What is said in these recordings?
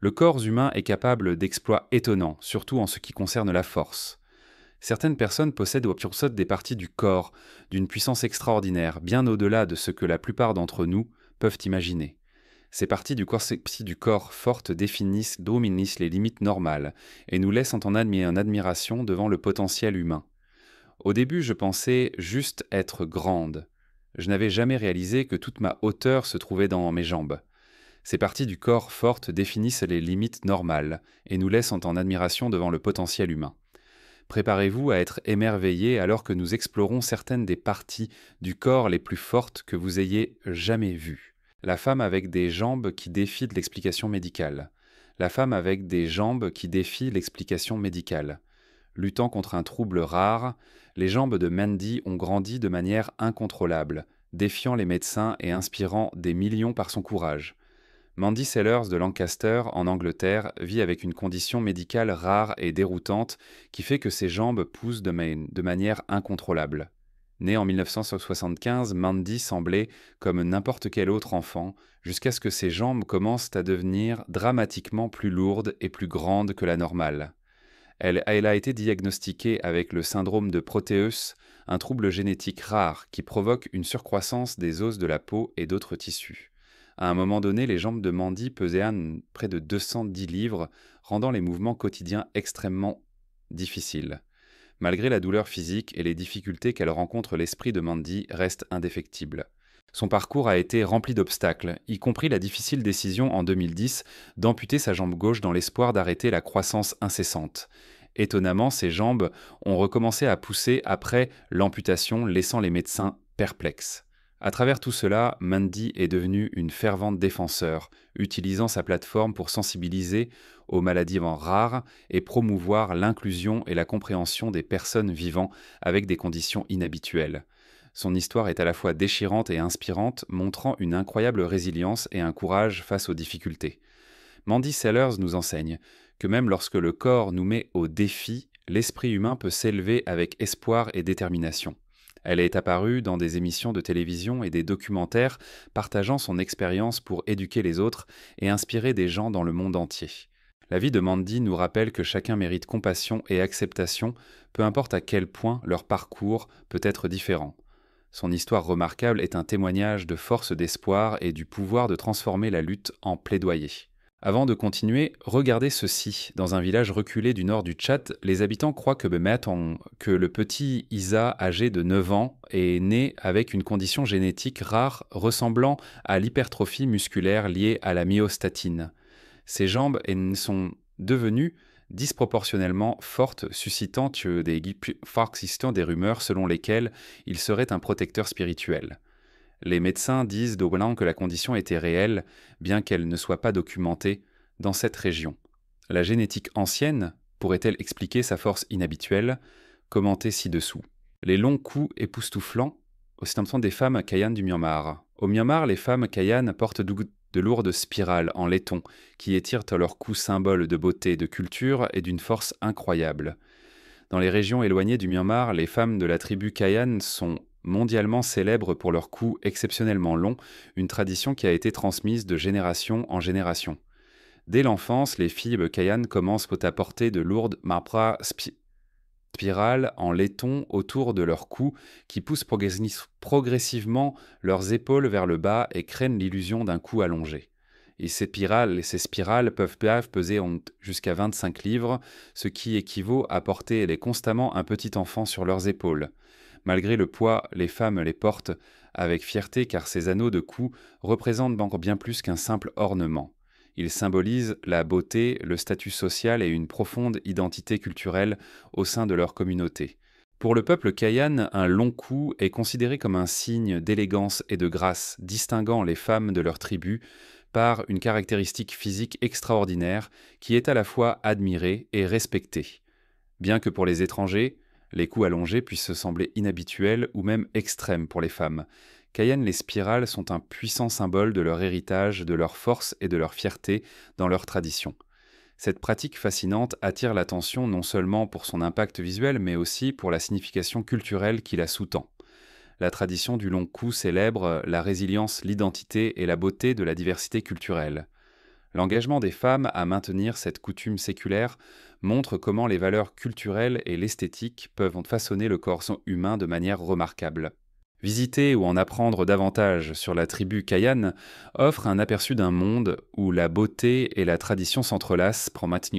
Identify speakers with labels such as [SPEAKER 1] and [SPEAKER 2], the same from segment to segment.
[SPEAKER 1] Le corps humain est capable d'exploits étonnants, surtout en ce qui concerne la force. Certaines personnes possèdent ou possèdent des parties du corps d'une puissance extraordinaire, bien au-delà de ce que la plupart d'entre nous peuvent imaginer. Ces parties du corps fortes dominissent les limites normales et nous laissent en admiration devant le potentiel humain. Au début, je pensais juste être grande. Je n'avais jamais réalisé que toute ma hauteur se trouvait dans mes jambes. Ces parties du corps fortes définissent les limites normales et nous laissent en admiration devant le potentiel humain. Préparez-vous à être émerveillé alors que nous explorons certaines des parties du corps les plus fortes que vous ayez jamais vues. La femme avec des jambes qui défient de l'explication médicale. La femme avec des jambes qui défient l'explication médicale. Luttant contre un trouble rare, les jambes de Mandy ont grandi de manière incontrôlable, défiant les médecins et inspirant des millions par son courage. Mandy Sellers de Lancaster, en Angleterre, vit avec une condition médicale rare et déroutante qui fait que ses jambes poussent de manière incontrôlable. Née en 1975, Mandy semblait comme n'importe quel autre enfant, jusqu'à ce que ses jambes commencent à devenir dramatiquement plus lourdes et plus grandes que la normale. Elle a été diagnostiquée avec le syndrome de Proteus, un trouble génétique rare qui provoque une surcroissance des os de la peau et d'autres tissus. À un moment donné, les jambes de Mandy pesaient près de 210 livres, rendant les mouvements quotidiens extrêmement difficiles. Malgré la douleur physique et les difficultés qu'elle rencontre, l'esprit de Mandy reste indéfectible. Son parcours a été rempli d'obstacles, y compris la difficile décision en 2010 d'amputer sa jambe gauche dans l'espoir d'arrêter la croissance incessante. Étonnamment, ses jambes ont recommencé à pousser après l'amputation, laissant les médecins perplexes. À travers tout cela, Mandy est devenue une fervente défenseur, utilisant sa plateforme pour sensibiliser aux maladies rares et promouvoir l'inclusion et la compréhension des personnes vivant avec des conditions inhabituelles. Son histoire est à la fois déchirante et inspirante, montrant une incroyable résilience et un courage face aux difficultés. Mandy Sellers nous enseigne que même lorsque le corps nous met au défi, l'esprit humain peut s'élever avec espoir et détermination. Elle est apparue dans des émissions de télévision et des documentaires, partageant son expérience pour éduquer les autres et inspirer des gens dans le monde entier. La vie de Mandy nous rappelle que chacun mérite compassion et acceptation, peu importe à quel point leur parcours peut être différent. Son histoire remarquable est un témoignage de force d'espoir et du pouvoir de transformer la lutte en plaidoyer. Avant de continuer, regardez ceci. Dans un village reculé du nord du Tchad, les habitants croient que le petit Isa, âgé de 9 ans, est né avec une condition génétique rare ressemblant à l'hypertrophie musculaire liée à la myostatine. Ses jambes sont devenues disproportionnellement fortes, suscitant des rumeurs selon lesquelles il serait un protecteur spirituel. Les médecins disent dorénavant que la condition était réelle, bien qu'elle ne soit pas documentée dans cette région. La génétique ancienne pourrait-elle expliquer sa force inhabituelle? Commentez ci-dessous. Les longs coups époustouflants ostentant des femmes Kayan du Myanmar. Au Myanmar, les femmes Kayan portent de lourdes spirales en laiton qui étirent leur cou, symbole de beauté, de culture et d'une force incroyable. Dans les régions éloignées du Myanmar, les femmes de la tribu Kayan sont mondialement célèbres pour leurs coups exceptionnellement longs, une tradition qui a été transmise de génération en génération. Dès l'enfance, les filles Kayan commencent à porter de lourdes spirales en laiton autour de leur cou qui poussent progressivement leurs épaules vers le bas et créent l'illusion d'un cou allongé. Et ces spirales peuvent peser jusqu'à 25 livres, ce qui équivaut à porter constamment un petit enfant sur leurs épaules. Malgré le poids, les femmes les portent avec fierté car ces anneaux de cou représentent bien plus qu'un simple ornement. Ils symbolisent la beauté, le statut social et une profonde identité culturelle au sein de leur communauté. Pour le peuple Kayan, un long cou est considéré comme un signe d'élégance et de grâce, distinguant les femmes de leur tribu par une caractéristique physique extraordinaire qui est à la fois admirée et respectée. Bien que pour les étrangers, les coups allongés puissent sembler inhabituels ou même extrêmes pour les femmes, Kayan, les spirales sont un puissant symbole de leur héritage, de leur force et de leur fierté dans leur tradition. Cette pratique fascinante attire l'attention non seulement pour son impact visuel, mais aussi pour la signification culturelle qui la sous-tend. La tradition du long cou célèbre la résilience, l'identité et la beauté de la diversité culturelle. L'engagement des femmes à maintenir cette coutume séculaire montre comment les valeurs culturelles et l'esthétique peuvent façonner le corps humain de manière remarquable. Visiter ou en apprendre davantage sur la tribu Kayan offre un aperçu d'un monde où la beauté et la tradition s'entrelacent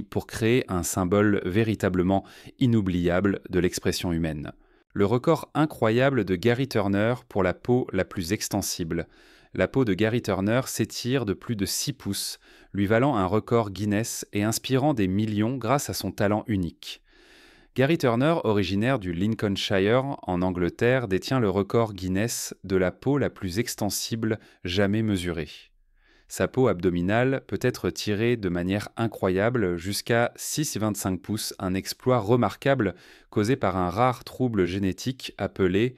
[SPEAKER 1] pour créer un symbole véritablement inoubliable de l'expression humaine. Le record incroyable de Gary Turner pour la peau la plus extensible. La peau de Gary Turner s'étire de plus de 6 pouces, lui valant un record Guinness et inspirant des millions grâce à son talent unique. Gary Turner, originaire du Lincolnshire en Angleterre, détient le record Guinness de la peau la plus extensible jamais mesurée. Sa peau abdominale peut être tirée de manière incroyable jusqu'à 6,25 pouces, un exploit remarquable causé par un rare trouble génétique appelé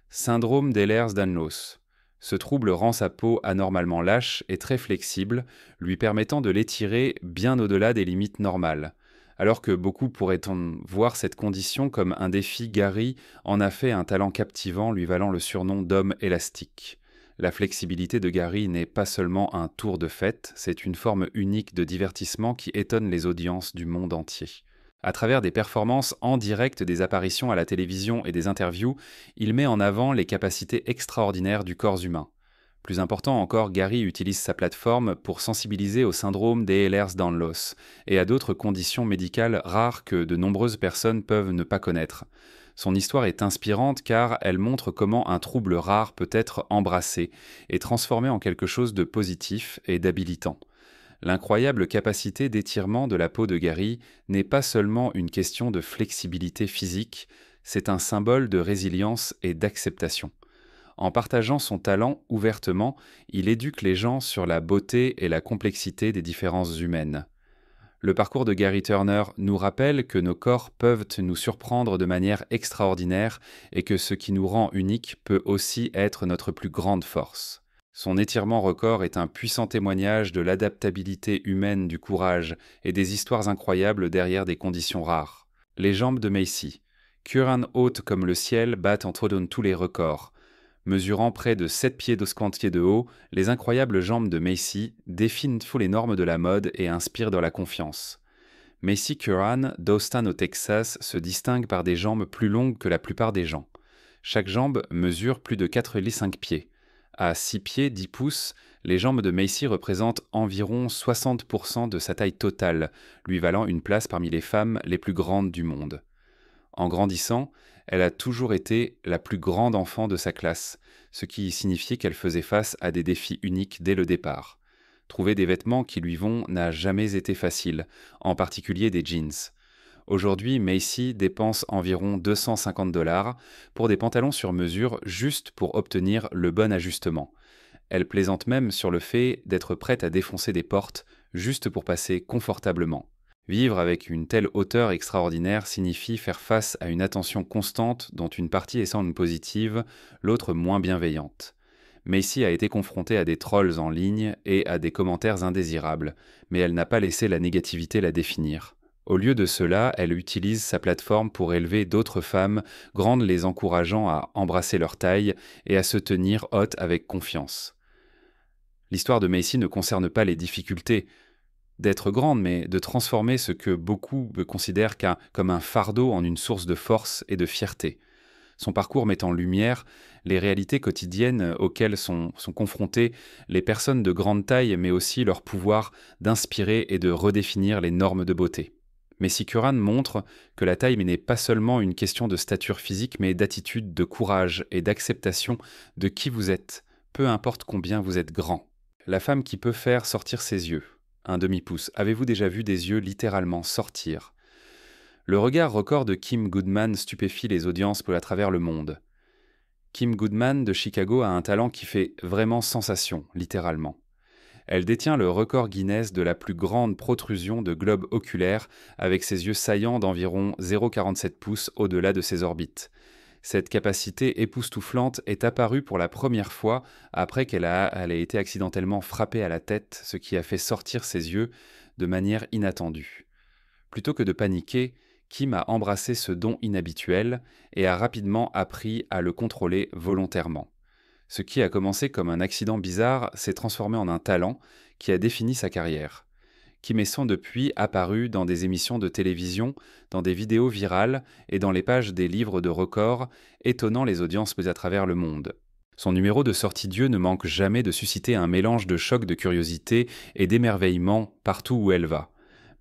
[SPEAKER 1] syndrome d'Ehlers-Danlos. Ce trouble rend sa peau anormalement lâche et très flexible, lui permettant de l'étirer bien au-delà des limites normales. Alors que beaucoup pourraient voir cette condition comme un défi, Gary en a fait un talent captivant lui valant le surnom d'homme élastique. La flexibilité de Gary n'est pas seulement un tour de fête, c'est une forme unique de divertissement qui étonne les audiences du monde entier. À travers des performances en direct, des apparitions à la télévision et des interviews, il met en avant les capacités extraordinaires du corps humain. Plus important encore, Gary utilise sa plateforme pour sensibiliser au syndrome des Ehlers-Danlos et à d'autres conditions médicales rares que de nombreuses personnes peuvent ne pas connaître. Son histoire est inspirante car elle montre comment un trouble rare peut être embrassé et transformé en quelque chose de positif et d'habilitant. L'incroyable capacité d'étirement de la peau de Gary n'est pas seulement une question de flexibilité physique, c'est un symbole de résilience et d'acceptation. En partageant son talent ouvertement, il éduque les gens sur la beauté et la complexité des différences humaines. Le parcours de Gary Turner nous rappelle que nos corps peuvent nous surprendre de manière extraordinaire et que ce qui nous rend uniques peut aussi être notre plus grande force. Son étirement record est un puissant témoignage de l'adaptabilité humaine, du courage et des histoires incroyables derrière des conditions rares. Les jambes de Macy. Curran haute comme le ciel battent entre tous les records. Mesurant près de 7 pieds de haut, les incroyables jambes de Macy défient les normes de la mode et inspirent de la confiance. Macy Curran, d'Austin au Texas, se distingue par des jambes plus longues que la plupart des gens. Chaque jambe mesure plus de 4,5 pieds. À 6 pieds 10 pouces, les jambes de Macy représentent environ 60% de sa taille totale, lui valant une place parmi les femmes les plus grandes du monde. En grandissant, elle a toujours été la plus grande enfant de sa classe, ce qui signifiait qu'elle faisait face à des défis uniques dès le départ. Trouver des vêtements qui lui vont n'a jamais été facile, en particulier des jeans. Aujourd'hui, Macy dépense environ 250 $ pour des pantalons sur mesure juste pour obtenir le bon ajustement. Elle plaisante même sur le fait d'être prête à défoncer des portes juste pour passer confortablement. Vivre avec une telle hauteur extraordinaire signifie faire face à une attention constante dont une partie est sans positive, l'autre moins bienveillante. Macy a été confrontée à des trolls en ligne et à des commentaires indésirables, mais elle n'a pas laissé la négativité la définir. Au lieu de cela, elle utilise sa plateforme pour élever d'autres femmes, grandes les encourageant à embrasser leur taille et à se tenir hautes avec confiance. L'histoire de Macy ne concerne pas les difficultés d'être grande, mais de transformer ce que beaucoup considèrent comme un fardeau en une source de force et de fierté. Son parcours met en lumière les réalités quotidiennes auxquelles sont confrontées les personnes de grande taille, mais aussi leur pouvoir d'inspirer et de redéfinir les normes de beauté. Macy Curran montre que la taille n'est pas seulement une question de stature physique, mais d'attitude, de courage et d'acceptation de qui vous êtes, peu importe combien vous êtes grand. La femme qui peut faire sortir ses yeux. Un demi-pouce. Avez-vous déjà vu des yeux littéralement sortir ? Le regard record de Kim Goodman stupéfie les audiences à travers le monde. Kim Goodman de Chicago a un talent qui fait vraiment sensation, littéralement. Elle détient le record Guinness de la plus grande protrusion de globe oculaire avec ses yeux saillants d'environ 0,47 pouces au-delà de ses orbites. Cette capacité époustouflante est apparue pour la première fois après qu'elle ait été accidentellement frappée à la tête, ce qui a fait sortir ses yeux de manière inattendue. Plutôt que de paniquer, Kim a embrassé ce don inhabituel et a rapidement appris à le contrôler volontairement. Ce qui a commencé comme un accident bizarre s'est transformé en un talent qui a défini sa carrière. Kim et sont depuis apparus dans des émissions de télévision, dans des vidéos virales et dans les pages des livres de records, étonnant les audiences à travers le monde. Son numéro de sortie Dieu ne manque jamais de susciter un mélange de choc de curiosité et d'émerveillement partout où elle va.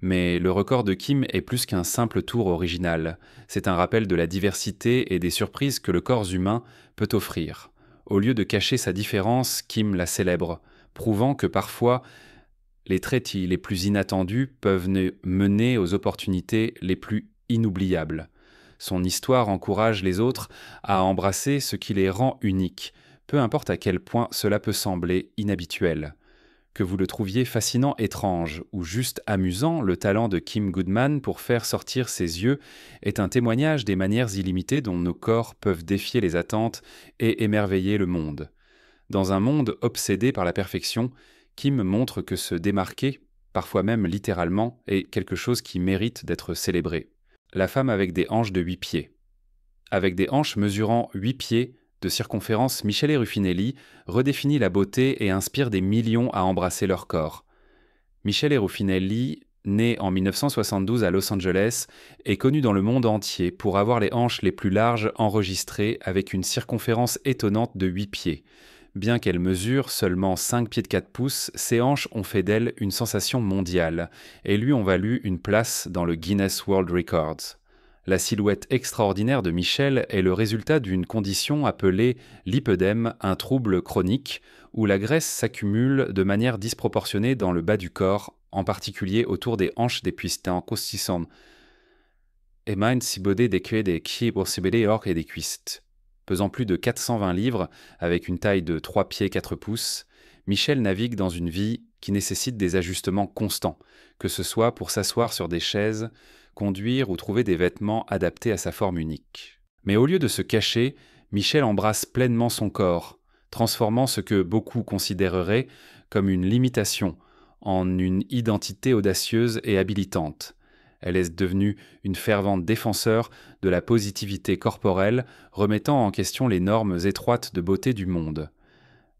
[SPEAKER 1] Mais le record de Kim est plus qu'un simple tour original. C'est un rappel de la diversité et des surprises que le corps humain peut offrir. Au lieu de cacher sa différence, Kim la célèbre, prouvant que parfois, les traits les plus inattendus peuvent mener aux opportunités les plus inoubliables. Son histoire encourage les autres à embrasser ce qui les rend uniques, peu importe à quel point cela peut sembler inhabituel. Que vous le trouviez fascinant, étrange ou juste amusant, le talent de Kim Goodman pour faire sortir ses yeux est un témoignage des manières illimitées dont nos corps peuvent défier les attentes et émerveiller le monde. Dans un monde obsédé par la perfection, Kim montre que se démarquer, parfois même littéralement, est quelque chose qui mérite d'être célébré. La femme avec des hanches de 8 pieds. Avec des hanches mesurant 8 pieds de circonférence, Michele Ruffinelli redéfinit la beauté et inspire des millions à embrasser leur corps. Michele Ruffinelli, née en 1972 à Los Angeles, est connue dans le monde entier pour avoir les hanches les plus larges enregistrées avec une circonférence étonnante de 8 pieds. Bien qu'elle mesure seulement 5 pieds de 4 pouces, ses hanches ont fait d'elle une sensation mondiale et lui ont valu une place dans le Guinness World Records. La silhouette extraordinaire de Michele est le résultat d'une condition appelée lipœdème, un trouble chronique où la graisse s'accumule de manière disproportionnée dans le bas du corps, en particulier autour des hanches des puistans costisson. Emain sibodé des queues des qui pour sibodé or et des cuistes. Pesant plus de 420 livres, avec une taille de 3 pieds 4 pouces, Michele navigue dans une vie qui nécessite des ajustements constants, que ce soit pour s'asseoir sur des chaises, conduire ou trouver des vêtements adaptés à sa forme unique. Mais au lieu de se cacher, Michele embrasse pleinement son corps, transformant ce que beaucoup considéreraient comme une limitation en une identité audacieuse et habilitante. Elle est devenue une fervente défenseur de la positivité corporelle, remettant en question les normes étroites de beauté du monde.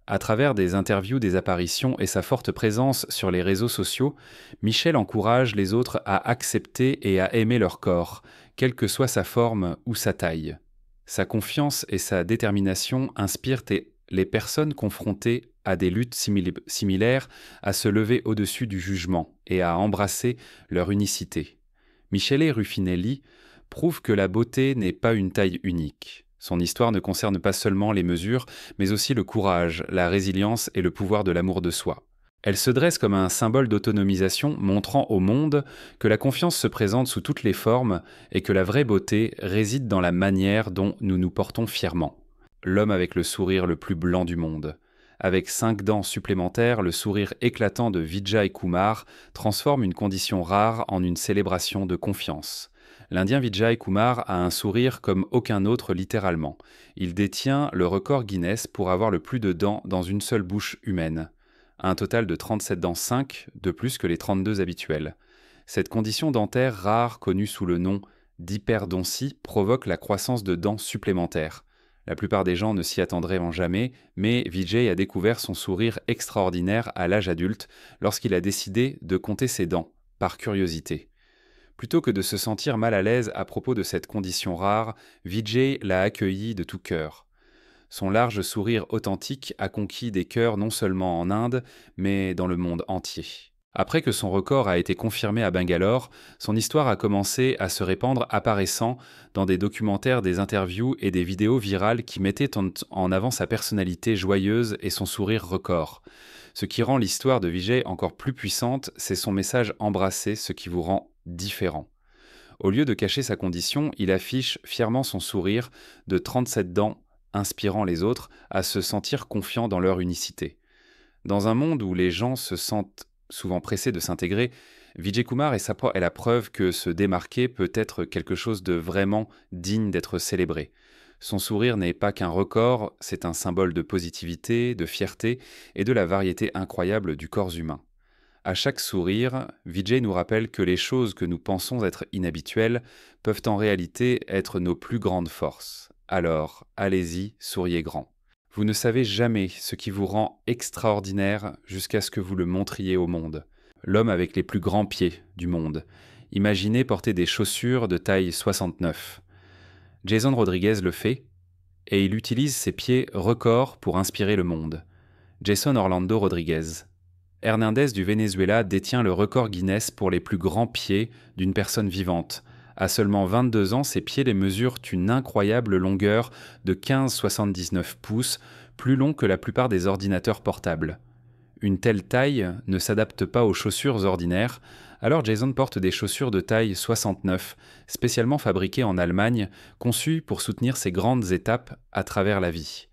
[SPEAKER 1] À travers des interviews, des apparitions et sa forte présence sur les réseaux sociaux, Michele encourage les autres à accepter et à aimer leur corps, quelle que soit sa forme ou sa taille. Sa confiance et sa détermination inspirent les personnes confrontées à des luttes similaires à se lever au-dessus du jugement et à embrasser leur unicité. Michele Ruffinelli prouve que la beauté n'est pas une taille unique. Son histoire ne concerne pas seulement les mesures, mais aussi le courage, la résilience et le pouvoir de l'amour de soi. Elle se dresse comme un symbole d'autonomisation, montrant au monde que la confiance se présente sous toutes les formes et que la vraie beauté réside dans la manière dont nous nous portons fièrement. L'homme avec le sourire le plus blanc du monde. Avec 5 dents supplémentaires, le sourire éclatant de Vijay Kumar transforme une condition rare en une célébration de confiance. L'Indien Vijay Kumar a un sourire comme aucun autre littéralement. Il détient le record Guinness pour avoir le plus de dents dans une seule bouche humaine. Un total de 37 dents 5, de plus que les 32 habituelles. Cette condition dentaire rare connue sous le nom d'hyperdontie provoque la croissance de dents supplémentaires. La plupart des gens ne s'y attendraient jamais, mais Vijay a découvert son sourire extraordinaire à l'âge adulte lorsqu'il a décidé de compter ses dents, par curiosité. Plutôt que de se sentir mal à l'aise à propos de cette condition rare, Vijay l'a accueilli de tout cœur. Son large sourire authentique a conquis des cœurs non seulement en Inde, mais dans le monde entier. Après que son record a été confirmé à Bangalore, son histoire a commencé à se répandre, apparaissant dans des documentaires, des interviews et des vidéos virales qui mettaient en avant sa personnalité joyeuse et son sourire record. Ce qui rend l'histoire de Vijay encore plus puissante, c'est son message « Embrassez ce qui vous rend différent ». Au lieu de cacher sa condition, il affiche fièrement son sourire de 37 dents, inspirant les autres à se sentir confiants dans leur unicité. Dans un monde où les gens se sentent souvent pressés de s'intégrer, Vijay Kumar est la preuve que se démarquer peut être quelque chose de vraiment digne d'être célébré. Son sourire n'est pas qu'un record, c'est un symbole de positivité, de fierté et de la variété incroyable du corps humain. À chaque sourire, Vijay nous rappelle que les choses que nous pensons être inhabituelles peuvent en réalité être nos plus grandes forces. Alors, allez-y, souriez grand. Vous ne savez jamais ce qui vous rend extraordinaire jusqu'à ce que vous le montriez au monde. l'homme avec les plus grands pieds du monde. Imaginez porter des chaussures de taille 69. Jason Rodriguez le fait, et il utilise ses pieds records pour inspirer le monde. Jason Orlando Rodriguez. Hernandez du Venezuela détient le record Guinness pour les plus grands pieds d'une personne vivante. À seulement 22 ans, ses pieds les mesurent une incroyable longueur de 15,79 pouces, plus long que la plupart des ordinateurs portables. Une telle taille ne s'adapte pas aux chaussures ordinaires, alors Jason porte des chaussures de taille 69, spécialement fabriquées en Allemagne, conçues pour soutenir ces grandes étapes à travers la vie.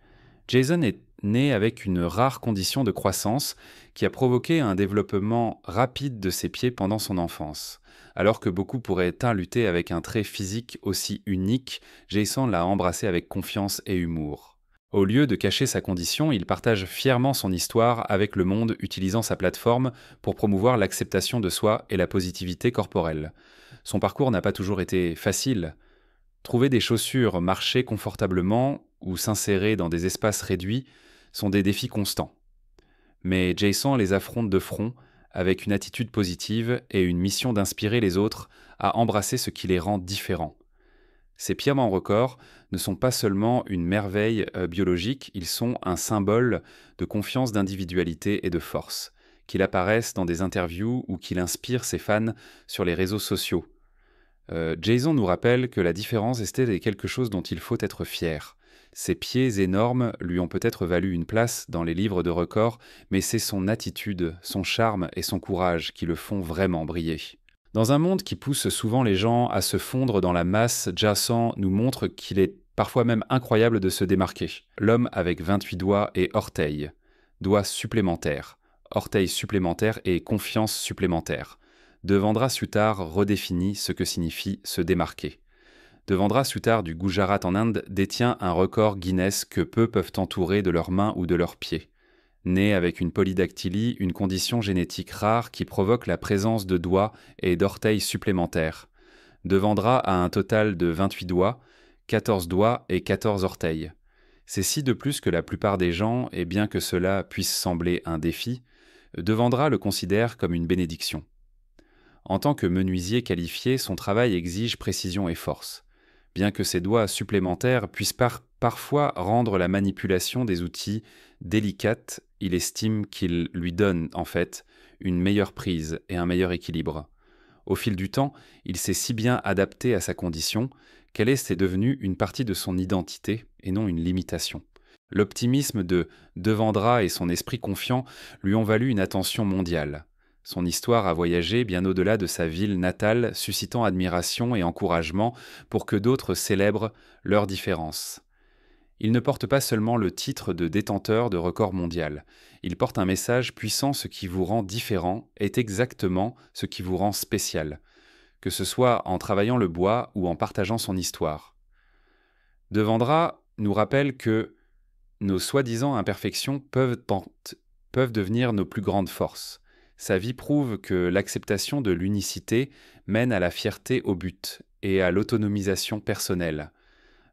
[SPEAKER 1] Jason est né avec une rare condition de croissance qui a provoqué un développement rapide de ses pieds pendant son enfance. Alors que beaucoup pourraient lutter avec un trait physique aussi unique, Jason l'a embrassé avec confiance et humour. Au lieu de cacher sa condition, il partage fièrement son histoire avec le monde utilisant sa plateforme pour promouvoir l'acceptation de soi et la positivité corporelle. Son parcours n'a pas toujours été facile. Trouver des chaussures, marcher confortablement ou s'insérer dans des espaces réduits sont des défis constants. Mais Jason les affronte de front avec une attitude positive et une mission d'inspirer les autres à embrasser ce qui les rend différents. Ces pieds en record ne sont pas seulement une merveille biologique, ils sont un symbole de confiance, d'individualité et de force, qu'il apparaisse dans des interviews ou qu'il inspire ses fans sur les réseaux sociaux. Jason nous rappelle que la différence est quelque chose dont il faut être fier. Ses pieds énormes lui ont peut-être valu une place dans les livres de records, mais c'est son attitude, son charme et son courage qui le font vraiment briller. Dans un monde qui pousse souvent les gens à se fondre dans la masse, Jason nous montre qu'il est parfois même incroyable de se démarquer. L'homme avec 28 doigts et orteils. Doigts supplémentaires. Orteils supplémentaires et confiance supplémentaire. Devendra Suttar redéfinit ce que signifie se démarquer. Devendra Suttar du Gujarat en Inde détient un record Guinness que peu peuvent entourer de leurs mains ou de leurs pieds. Né avec une polydactylie, une condition génétique rare qui provoque la présence de doigts et d'orteils supplémentaires. Devendra a un total de 28 doigts, 14 doigts et 14 orteils. C'est 6 de plus que la plupart des gens, et bien que cela puisse sembler un défi, Devendra le considère comme une bénédiction. En tant que menuisier qualifié, son travail exige précision et force. Bien que ses doigts supplémentaires puissent parfois rendre la manipulation des outils délicate, il estime qu'il lui donne, en fait, une meilleure prise et un meilleur équilibre. Au fil du temps, il s'est si bien adapté à sa condition qu'elle est devenue une partie de son identité et non une limitation. L'optimisme de Devendra et son esprit confiant lui ont valu une attention mondiale. Son histoire a voyagé bien au-delà de sa ville natale, suscitant admiration et encouragement pour que d'autres célèbrent leurs différences. Il ne porte pas seulement le titre de détenteur de record mondial. Il porte un message puissant: ce qui vous rend différent est exactement ce qui vous rend spécial, que ce soit en travaillant le bois ou en partageant son histoire. Devendra nous rappelle que nos soi-disant imperfections peuvent devenir nos plus grandes forces. Sa vie prouve que l'acceptation de l'unicité mène à la fierté au but et à l'autonomisation personnelle.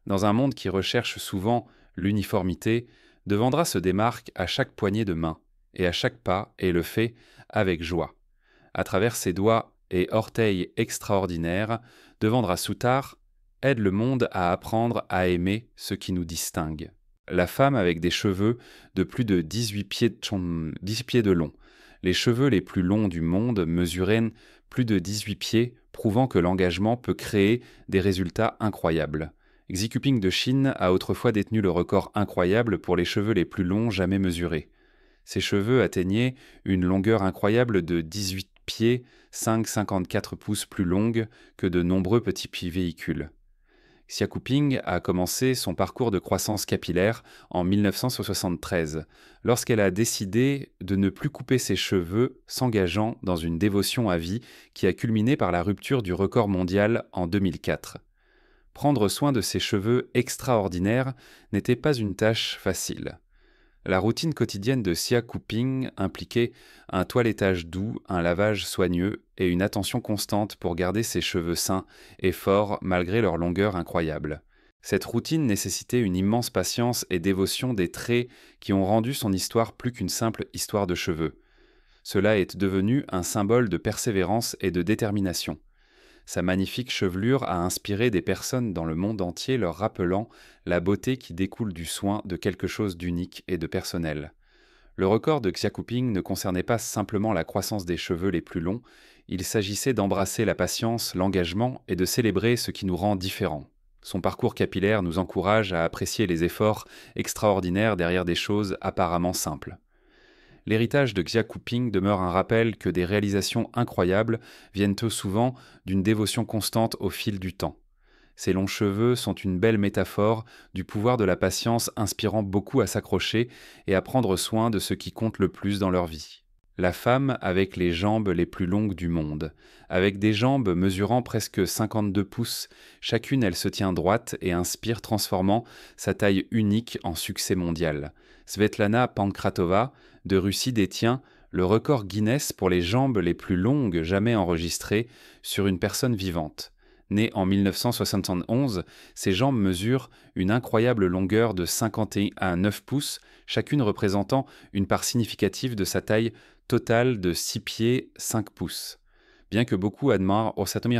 [SPEAKER 1] Dans un monde qui recherche souvent l'uniformité, Devendra se démarque à chaque poignée de main et à chaque pas et le fait avec joie. À travers ses doigts et orteils extraordinaires, Devendra Suttar aide le monde à apprendre à aimer ce qui nous distingue. La femme avec des cheveux de plus de 10 pieds de long. Les cheveux les plus longs du monde mesuraient plus de 18 pieds, prouvant que l'engagement peut créer des résultats incroyables. Xi Jinping de Chine a autrefois détenu le record incroyable pour les cheveux les plus longs jamais mesurés. Ses cheveux atteignaient une longueur incroyable de 18 pieds, 5,54 pouces plus longue que de nombreux petits véhicules. Xi Jinping a commencé son parcours de croissance capillaire en 1973, lorsqu'elle a décidé de ne plus couper ses cheveux, s'engageant dans une dévotion à vie qui a culminé par la rupture du record mondial en 2004. Prendre soin de ses cheveux extraordinaires n'était pas une tâche facile. La routine quotidienne de Xi Jinping impliquait un toilettage doux, un lavage soigneux et une attention constante pour garder ses cheveux sains et forts malgré leur longueur incroyable. Cette routine nécessitait une immense patience et dévotion, des traits qui ont rendu son histoire plus qu'une simple histoire de cheveux. Cela est devenu un symbole de persévérance et de détermination. Sa magnifique chevelure a inspiré des personnes dans le monde entier leur rappelant la beauté qui découle du soin de quelque chose d'unique et de personnel. Le record de Xiaoping ne concernait pas simplement la croissance des cheveux les plus longs, il s'agissait d'embrasser la patience, l'engagement et de célébrer ce qui nous rend différents. Son parcours capillaire nous encourage à apprécier les efforts extraordinaires derrière des choses apparemment simples. L'héritage de Xiaoping demeure un rappel que des réalisations incroyables viennent souvent d'une dévotion constante au fil du temps. Ses longs cheveux sont une belle métaphore du pouvoir de la patience inspirant beaucoup à s'accrocher et à prendre soin de ce qui compte le plus dans leur vie. La femme avec les jambes les plus longues du monde. Avec des jambes mesurant presque 52 pouces, chacune elle se tient droite et inspire transformant sa taille unique en succès mondial. Svetlana Pankratova de Russie détient le record Guinness pour les jambes les plus longues jamais enregistrées sur une personne vivante. Née en 1971, ses jambes mesurent une incroyable longueur de 51 à 9 pouces, chacune représentant une part significative de sa taille totale de 6 pieds 5 pouces. Bien que beaucoup admirent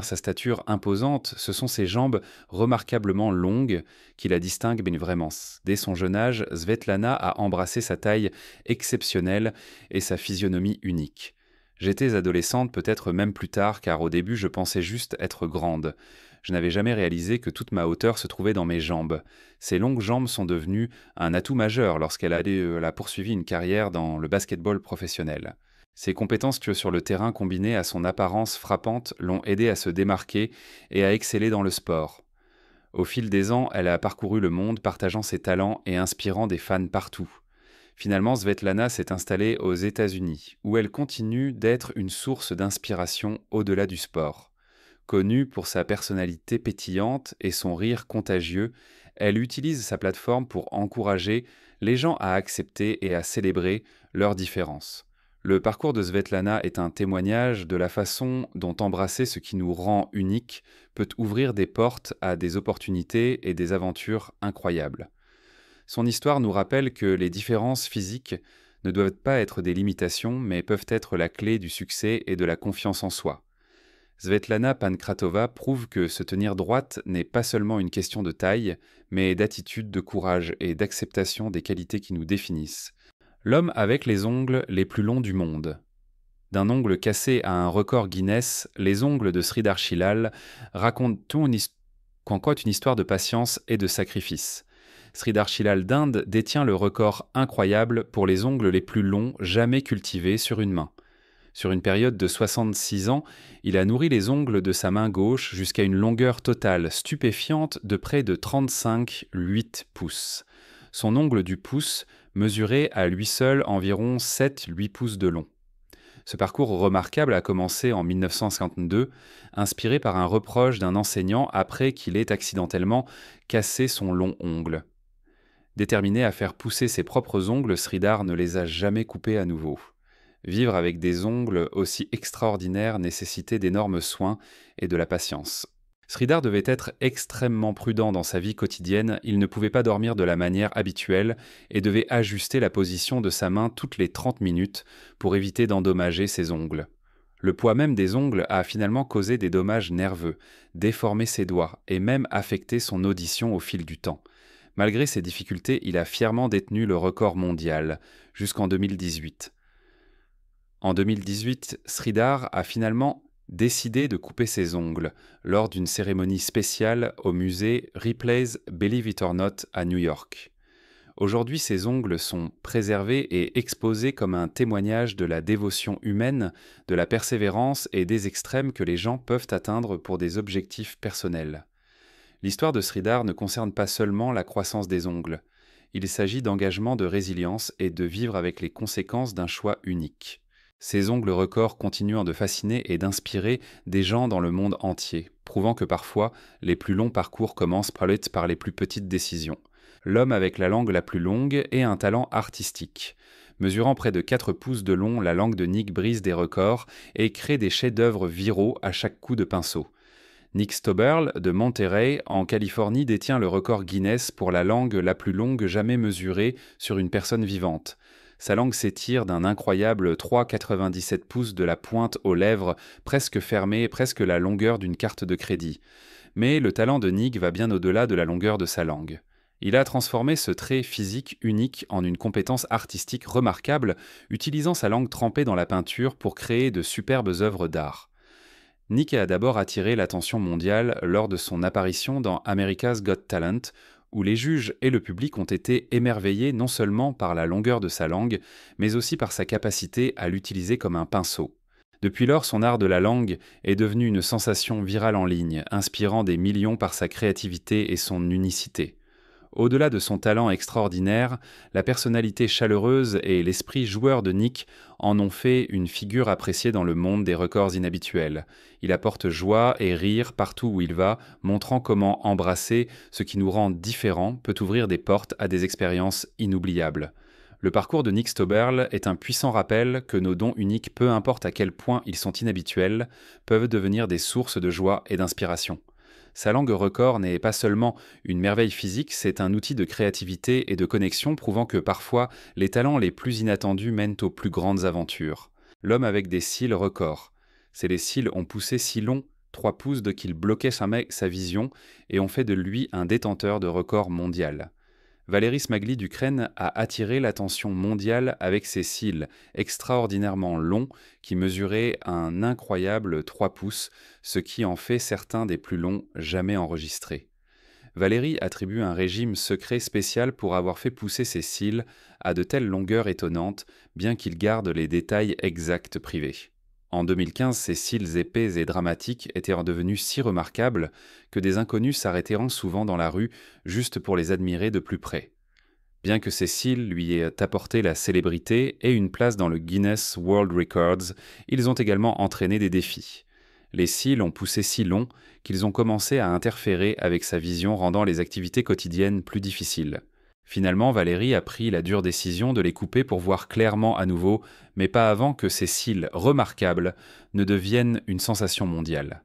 [SPEAKER 1] sa stature imposante, ce sont ses jambes remarquablement longues qui la distinguent vraiment. Dès son jeune âge, Svetlana a embrassé sa taille exceptionnelle et sa physionomie unique. J'étais adolescente, peut-être même plus tard, car au début je pensais juste être grande. Je n'avais jamais réalisé que toute ma hauteur se trouvait dans mes jambes. Ces longues jambes sont devenues un atout majeur lorsqu'elle a poursuivi une carrière dans le basket-ball professionnel. Ses compétences sur le terrain combinées à son apparence frappante l'ont aidée à se démarquer et à exceller dans le sport. Au fil des ans, elle a parcouru le monde partageant ses talents et inspirant des fans partout. Finalement, Svetlana s'est installée aux États-Unis, où elle continue d'être une source d'inspiration au-delà du sport. Connue pour sa personnalité pétillante et son rire contagieux, elle utilise sa plateforme pour encourager les gens à accepter et à célébrer leurs différences. Le parcours de Svetlana est un témoignage de la façon dont embrasser ce qui nous rend uniques peut ouvrir des portes à des opportunités et des aventures incroyables. Son histoire nous rappelle que les différences physiques ne doivent pas être des limitations, mais peuvent être la clé du succès et de la confiance en soi. Svetlana Pankratova prouve que se tenir droite n'est pas seulement une question de taille, mais d'attitude, de courage et d'acceptation des qualités qui nous définissent. L'homme avec les ongles les plus longs du monde. D'un ongle cassé à un record Guinness, les ongles de Sridhar Shilal racontent une histoire de patience et de sacrifice. Sridhar Shilal d'Inde détient le record incroyable pour les ongles les plus longs jamais cultivés sur une main. Sur une période de 66 ans, il a nourri les ongles de sa main gauche jusqu'à une longueur totale stupéfiante de près de 35,8 pouces. Son ongle du pouce mesurait à lui seul environ 7-8 pouces de long. Ce parcours remarquable a commencé en 1952, inspiré par un reproche d'un enseignant après qu'il ait accidentellement cassé son long ongle. Déterminé à faire pousser ses propres ongles, Sridhar ne les a jamais coupés à nouveau. Vivre avec des ongles aussi extraordinaires nécessitait d'énormes soins et de la patience. Sridhar devait être extrêmement prudent dans sa vie quotidienne, il ne pouvait pas dormir de la manière habituelle et devait ajuster la position de sa main toutes les 30 minutes pour éviter d'endommager ses ongles. Le poids même des ongles a finalement causé des dommages nerveux, déformé ses doigts et même affecté son audition au fil du temps. Malgré ces difficultés, il a fièrement détenu le record mondial, jusqu'en 2018. En 2018, Sridhar a finalement décidé de couper ses ongles lors d'une cérémonie spéciale au musée Ripley's Believe It or Not à New York. Aujourd'hui, ses ongles sont préservés et exposés comme un témoignage de la dévotion humaine, de la persévérance et des extrêmes que les gens peuvent atteindre pour des objectifs personnels. L'histoire de Sridhar ne concerne pas seulement la croissance des ongles. Il s'agit d'engagement, de résilience et de vivre avec les conséquences d'un choix unique. Ces ongles records continuant de fasciner et d'inspirer des gens dans le monde entier, prouvant que parfois, les plus longs parcours commencent par les plus petites décisions. L'homme avec la langue la plus longue est un talent artistique. Mesurant près de 4 pouces de long, la langue de Nick brise des records et crée des chefs-d'œuvre viraux à chaque coup de pinceau. Nick Stoberl de Monterey, en Californie, détient le record Guinness pour la langue la plus longue jamais mesurée sur une personne vivante. Sa langue s'étire d'un incroyable 3,97 pouces de la pointe aux lèvres, presque fermées, presque la longueur d'une carte de crédit. Mais le talent de Nick va bien au-delà de la longueur de sa langue. Il a transformé ce trait physique unique en une compétence artistique remarquable, utilisant sa langue trempée dans la peinture pour créer de superbes œuvres d'art. Nick a d'abord attiré l'attention mondiale lors de son apparition dans America's Got Talent, où les juges et le public ont été émerveillés non seulement par la longueur de sa langue, mais aussi par sa capacité à l'utiliser comme un pinceau. Depuis lors, son art de la langue est devenu une sensation virale en ligne, inspirant des millions par sa créativité et son unicité. Au-delà de son talent extraordinaire, la personnalité chaleureuse et l'esprit joueur de Nick en ont fait une figure appréciée dans le monde des records inhabituels. Il apporte joie et rire partout où il va, montrant comment embrasser ce qui nous rend différents peut ouvrir des portes à des expériences inoubliables. Le parcours de Nick Stoberl est un puissant rappel que nos dons uniques, peu importe à quel point ils sont inhabituels, peuvent devenir des sources de joie et d'inspiration. Sa langue record n'est pas seulement une merveille physique, c'est un outil de créativité et de connexion prouvant que parfois les talents les plus inattendus mènent aux plus grandes aventures. L'homme avec des cils records. Les cils ont poussé si long, 3 pouces, qu'ils bloquaient sa vision et ont fait de lui un détenteur de record mondial. Valérie Smagli d'Ukraine a attiré l'attention mondiale avec ses cils extraordinairement longs qui mesuraient un incroyable 3 pouces, ce qui en fait certains des plus longs jamais enregistrés. Valérie attribue un régime secret spécial pour avoir fait pousser ses cils à de telles longueurs étonnantes, bien qu'il garde les détails exacts privés. En 2015, ses cils épais et dramatiques étaient devenus si remarquables que des inconnus s'arrêtaient souvent dans la rue juste pour les admirer de plus près. Bien que ces cils lui aient apporté la célébrité et une place dans le Guinness World Records, ils ont également entraîné des défis. Les cils ont poussé si long qu'ils ont commencé à interférer avec sa vision, rendant les activités quotidiennes plus difficiles. Finalement, Valérie a pris la dure décision de les couper pour voir clairement à nouveau, mais pas avant que ces cils remarquables ne deviennent une sensation mondiale.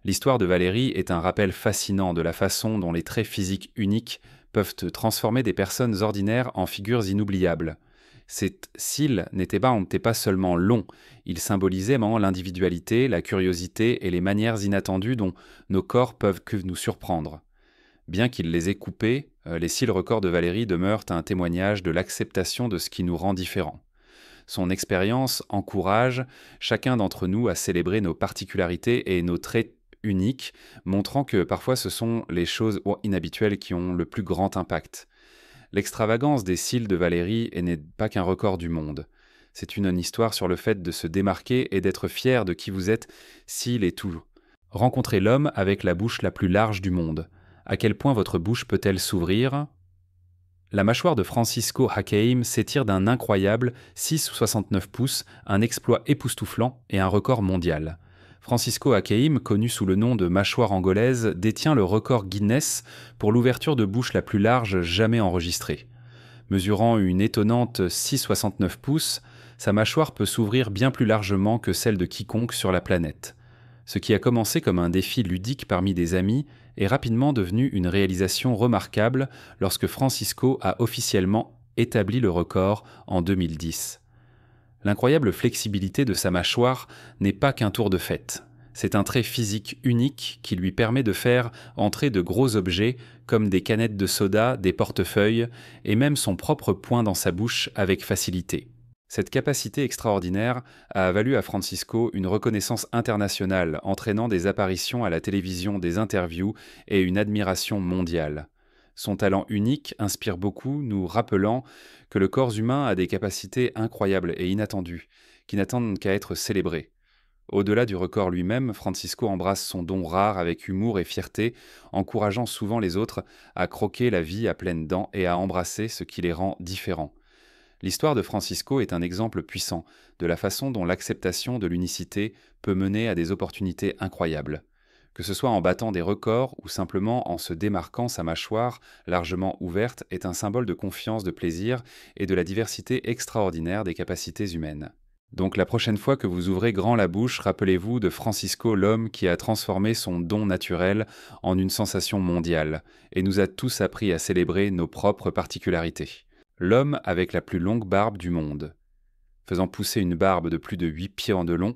[SPEAKER 1] L'histoire de Valérie est un rappel fascinant de la façon dont les traits physiques uniques peuvent transformer des personnes ordinaires en figures inoubliables. Ces cils n'étaient pas seulement longs, ils symbolisaient l'individualité, la curiosité et les manières inattendues dont nos corps peuvent que nous surprendre. Bien qu'il les ait coupés, les cils records de Valérie demeurent un témoignage de l'acceptation de ce qui nous rend différents. Son expérience encourage chacun d'entre nous à célébrer nos particularités et nos traits uniques, montrant que parfois ce sont les choses inhabituelles qui ont le plus grand impact. L'extravagance des cils de Valérie n'est pas qu'un record du monde. C'est une histoire sur le fait de se démarquer et d'être fier de qui vous êtes, cils et tout. Rencontrez l'homme avec la bouche la plus large du monde. À quel point votre bouche peut-elle s'ouvrir ? La mâchoire de Francisco Hakeim s'étire d'un incroyable 6,69 pouces, un exploit époustouflant et un record mondial. Francisco Hakeim, connu sous le nom de mâchoire angolaise, détient le record Guinness pour l'ouverture de bouche la plus large jamais enregistrée. Mesurant une étonnante 6,69 pouces, sa mâchoire peut s'ouvrir bien plus largement que celle de quiconque sur la planète. Ce qui a commencé comme un défi ludique parmi des amis est rapidement devenu une réalisation remarquable lorsque Francisco a officiellement établi le record en 2010. L'incroyable flexibilité de sa mâchoire n'est pas qu'un tour de fête. C'est un trait physique unique qui lui permet de faire entrer de gros objets comme des canettes de soda, des portefeuilles et même son propre poing dans sa bouche avec facilité. Cette capacité extraordinaire a valu à Francisco une reconnaissance internationale, entraînant des apparitions à la télévision, des interviews et une admiration mondiale. Son talent unique inspire beaucoup, nous rappelant que le corps humain a des capacités incroyables et inattendues, qui n'attendent qu'à être célébrées. Au-delà du record lui-même, Francisco embrasse son don rare avec humour et fierté, encourageant souvent les autres à croquer la vie à pleines dents et à embrasser ce qui les rend différents. L'histoire de Francisco est un exemple puissant de la façon dont l'acceptation de l'unicité peut mener à des opportunités incroyables. Que ce soit en battant des records ou simplement en se démarquant, sa mâchoire, largement ouverte, est un symbole de confiance, de plaisir et de la diversité extraordinaire des capacités humaines. Donc la prochaine fois que vous ouvrez grand la bouche, rappelez-vous de Francisco, l'homme qui a transformé son don naturel en une sensation mondiale et nous a tous appris à célébrer nos propres particularités. l'homme avec la plus longue barbe du monde. Faisant pousser une barbe de plus de 8 pieds en de long,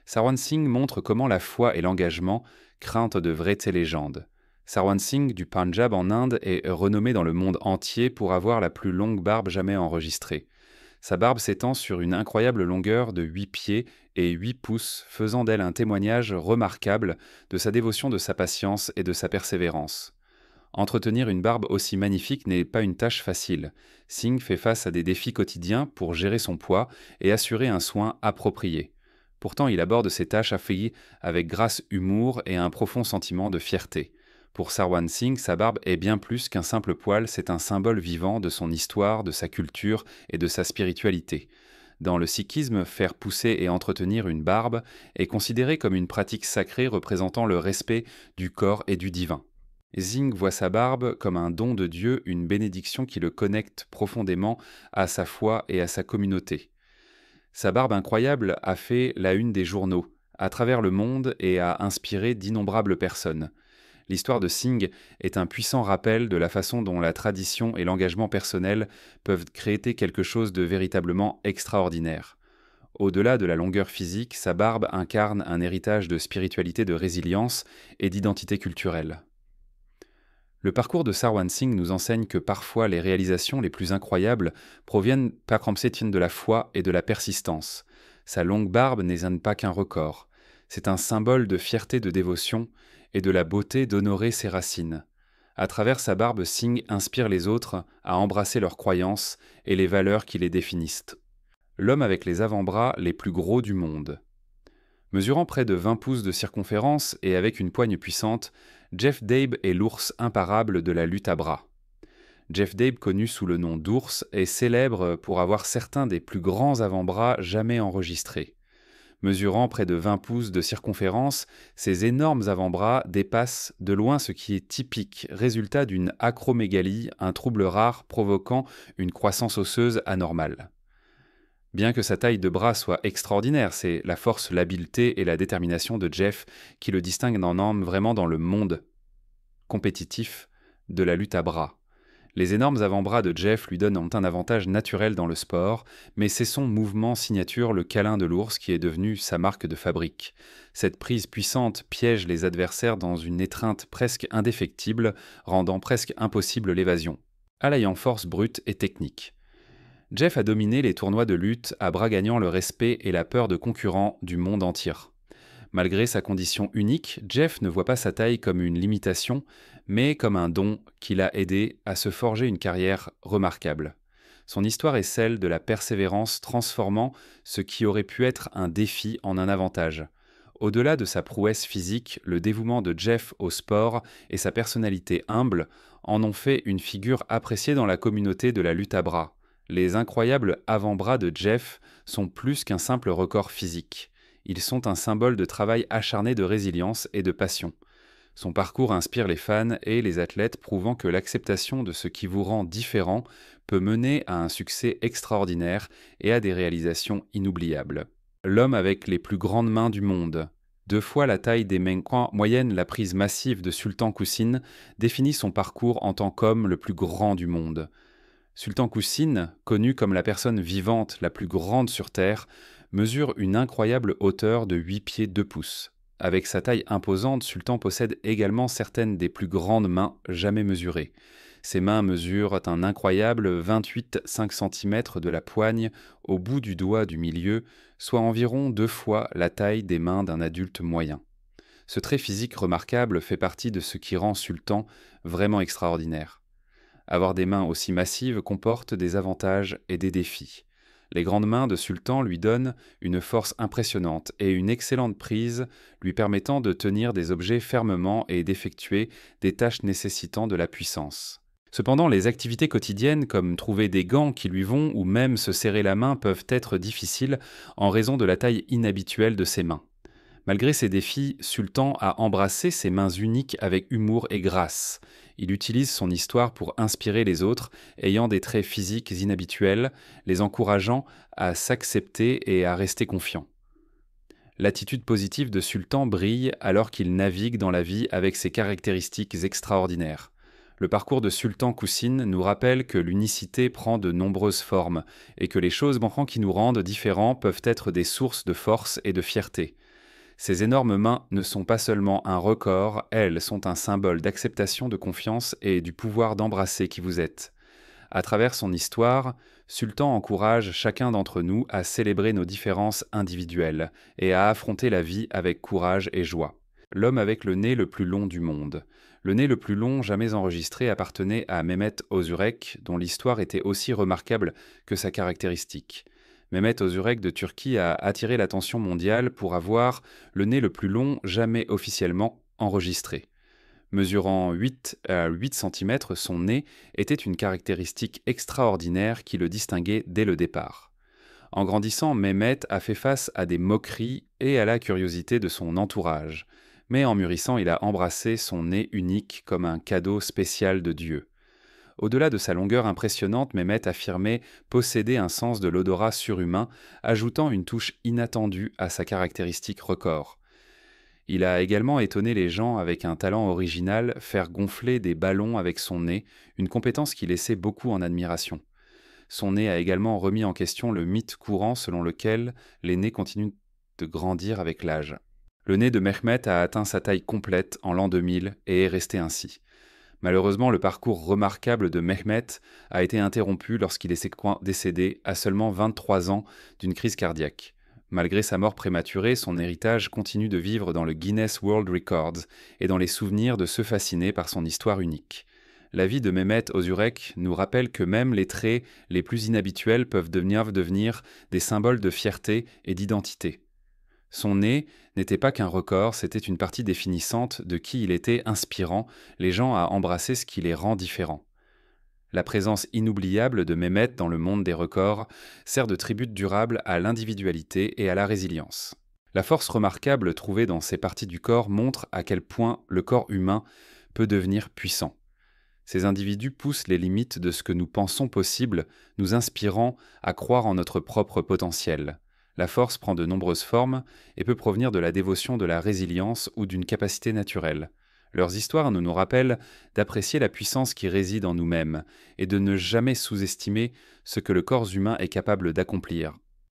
[SPEAKER 1] Sarwan Singh montre comment la foi et l'engagement craintent de vraies légendes. Sarwan Singh du Punjab en Inde est renommé dans le monde entier pour avoir la plus longue barbe jamais enregistrée. Sa barbe s'étend sur une incroyable longueur de 8 pieds et 8 pouces, faisant d'elle un témoignage remarquable de sa dévotion, de sa patience et de sa persévérance. Entretenir une barbe aussi magnifique n'est pas une tâche facile. Singh fait face à des défis quotidiens pour gérer son poids et assurer un soin approprié. Pourtant, il aborde ces tâches affaiblies avec grâce, humour et un profond sentiment de fierté. Pour Sarwan Singh, sa barbe est bien plus qu'un simple poil, c'est un symbole vivant de son histoire, de sa culture et de sa spiritualité. Dans le sikhisme, faire pousser et entretenir une barbe est considéré comme une pratique sacrée représentant le respect du corps et du divin. Singh voit sa barbe comme un don de Dieu, une bénédiction qui le connecte profondément à sa foi et à sa communauté. Sa barbe incroyable a fait la une des journaux, à travers le monde, et a inspiré d'innombrables personnes. L'histoire de Singh est un puissant rappel de la façon dont la tradition et l'engagement personnel peuvent créer quelque chose de véritablement extraordinaire. Au-delà de la longueur physique, sa barbe incarne un héritage de spiritualité, de résilience et d'identité culturelle. Le parcours de Sarwan Singh nous enseigne que parfois les réalisations les plus incroyables proviennent de la foi et de la persistance. Sa longue barbe n'est pas qu'un record. C'est un symbole de fierté, de dévotion et de la beauté d'honorer ses racines. À travers sa barbe, Singh inspire les autres à embrasser leurs croyances et les valeurs qui les définissent. L'homme avec les avant-bras les plus gros du monde. Mesurant près de 20 pouces de circonférence et avec une poigne puissante, Jeff Dabe est l'ours imparable de la lutte à bras. Jeff Dabe, connu sous le nom d'ours, est célèbre pour avoir certains des plus grands avant-bras jamais enregistrés. Mesurant près de 20 pouces de circonférence, ces énormes avant-bras dépassent de loin ce qui est typique, résultat d'une acromégalie, un trouble rare provoquant une croissance osseuse anormale. Bien que sa taille de bras soit extraordinaire, c'est la force, l'habileté et la détermination de Jeff qui le distinguent d'un homme vraiment dans le monde compétitif de la lutte à bras. Les énormes avant-bras de Jeff lui donnent un avantage naturel dans le sport, mais c'est son mouvement signature, le câlin de l'ours, qui est devenu sa marque de fabrique. Cette prise puissante piège les adversaires dans une étreinte presque indéfectible, rendant presque impossible l'évasion, alliant force brute et technique. Jeff a dominé les tournois de lutte, à bras gagnant le respect et la peur de concurrents du monde entier. Malgré sa condition unique, Jeff ne voit pas sa taille comme une limitation, mais comme un don qui l'a aidé à se forger une carrière remarquable. Son histoire est celle de la persévérance transformant ce qui aurait pu être un défi en un avantage. Au-delà de sa prouesse physique, le dévouement de Jeff au sport et sa personnalité humble en ont fait une figure appréciée dans la communauté de la lutte à bras. Les incroyables avant-bras de Jeff sont plus qu'un simple record physique. Ils sont un symbole de travail acharné, de résilience et de passion. Son parcours inspire les fans et les athlètes, prouvant que l'acceptation de ce qui vous rend différent peut mener à un succès extraordinaire et à des réalisations inoubliables. L'homme avec les plus grandes mains du monde. 2 fois la taille des mains moyenne, la prise massive de Sultan Qasim définit son parcours en tant qu'homme le plus grand du monde. Sultan Qasim, connu comme la personne vivante la plus grande sur Terre, mesure une incroyable hauteur de 8 pieds 2 pouces. Avec sa taille imposante, Sultan possède également certaines des plus grandes mains jamais mesurées. Ses mains mesurent un incroyable 28,5 cm de la poigne au bout du doigt du milieu, soit environ 2 fois la taille des mains d'un adulte moyen. Ce trait physique remarquable fait partie de ce qui rend Sultan vraiment extraordinaire. Avoir des mains aussi massives comporte des avantages et des défis. Les grandes mains de Sultan lui donnent une force impressionnante et une excellente prise lui permettant de tenir des objets fermement et d'effectuer des tâches nécessitant de la puissance. Cependant, les activités quotidiennes comme trouver des gants qui lui vont ou même se serrer la main peuvent être difficiles en raison de la taille inhabituelle de ses mains. Malgré ces défis, Sultan a embrassé ses mains uniques avec humour et grâce. Il utilise son histoire pour inspirer les autres, ayant des traits physiques inhabituels, les encourageant à s'accepter et à rester confiants. L'attitude positive de Sultan brille alors qu'il navigue dans la vie avec ses caractéristiques extraordinaires. Le parcours de Sultan Koussine nous rappelle que l'unicité prend de nombreuses formes et que les choses manquant qui nous rendent différents peuvent être des sources de force et de fierté. Ces énormes mains ne sont pas seulement un record, elles sont un symbole d'acceptation, de confiance et du pouvoir d'embrasser qui vous êtes. À travers son histoire, Sultan encourage chacun d'entre nous à célébrer nos différences individuelles et à affronter la vie avec courage et joie. L'homme avec le nez le plus long du monde. Le nez le plus long jamais enregistré appartenait à Mehmet Özürek, dont l'histoire était aussi remarquable que sa caractéristique. Mehmet Özürek de Turquie a attiré l'attention mondiale pour avoir le nez le plus long jamais officiellement enregistré. Mesurant 8 à 8 cm, son nez était une caractéristique extraordinaire qui le distinguait dès le départ. En grandissant, Mehmet a fait face à des moqueries et à la curiosité de son entourage. Mais en mûrissant, il a embrassé son nez unique comme un cadeau spécial de Dieu. Au-delà de sa longueur impressionnante, Mehmet affirmait posséder un sens de l'odorat surhumain, ajoutant une touche inattendue à sa caractéristique record. Il a également étonné les gens avec un talent original, faire gonfler des ballons avec son nez, une compétence qui laissait beaucoup en admiration. Son nez a également remis en question le mythe courant selon lequel les nez continuent de grandir avec l'âge. Le nez de Mehmet a atteint sa taille complète en l'an 2000 et est resté ainsi. Malheureusement, le parcours remarquable de Mehmet a été interrompu lorsqu'il est décédé à seulement 23 ans d'une crise cardiaque. Malgré sa mort prématurée, son héritage continue de vivre dans le Guinness World Records et dans les souvenirs de ceux fascinés par son histoire unique. La vie de Mehmet Özürek nous rappelle que même les traits les plus inhabituels peuvent devenir des symboles de fierté et d'identité. Son nez n'était pas qu'un record, c'était une partie définissante de qui il était inspirant, les gens à embrasser ce qui les rend différents. La présence inoubliable de Mehmet dans le monde des records sert de tribut durable à l'individualité et à la résilience. La force remarquable trouvée dans ces parties du corps montre à quel point le corps humain peut devenir puissant. Ces individus poussent les limites de ce que nous pensons possible, nous inspirant à croire en notre propre potentiel. La force prend de nombreuses formes et peut provenir de la dévotion, de la résilience ou d'une capacité naturelle. Leurs histoires nous rappellent d'apprécier la puissance qui réside en nous-mêmes et de ne jamais sous-estimer ce que le corps humain est capable d'accomplir.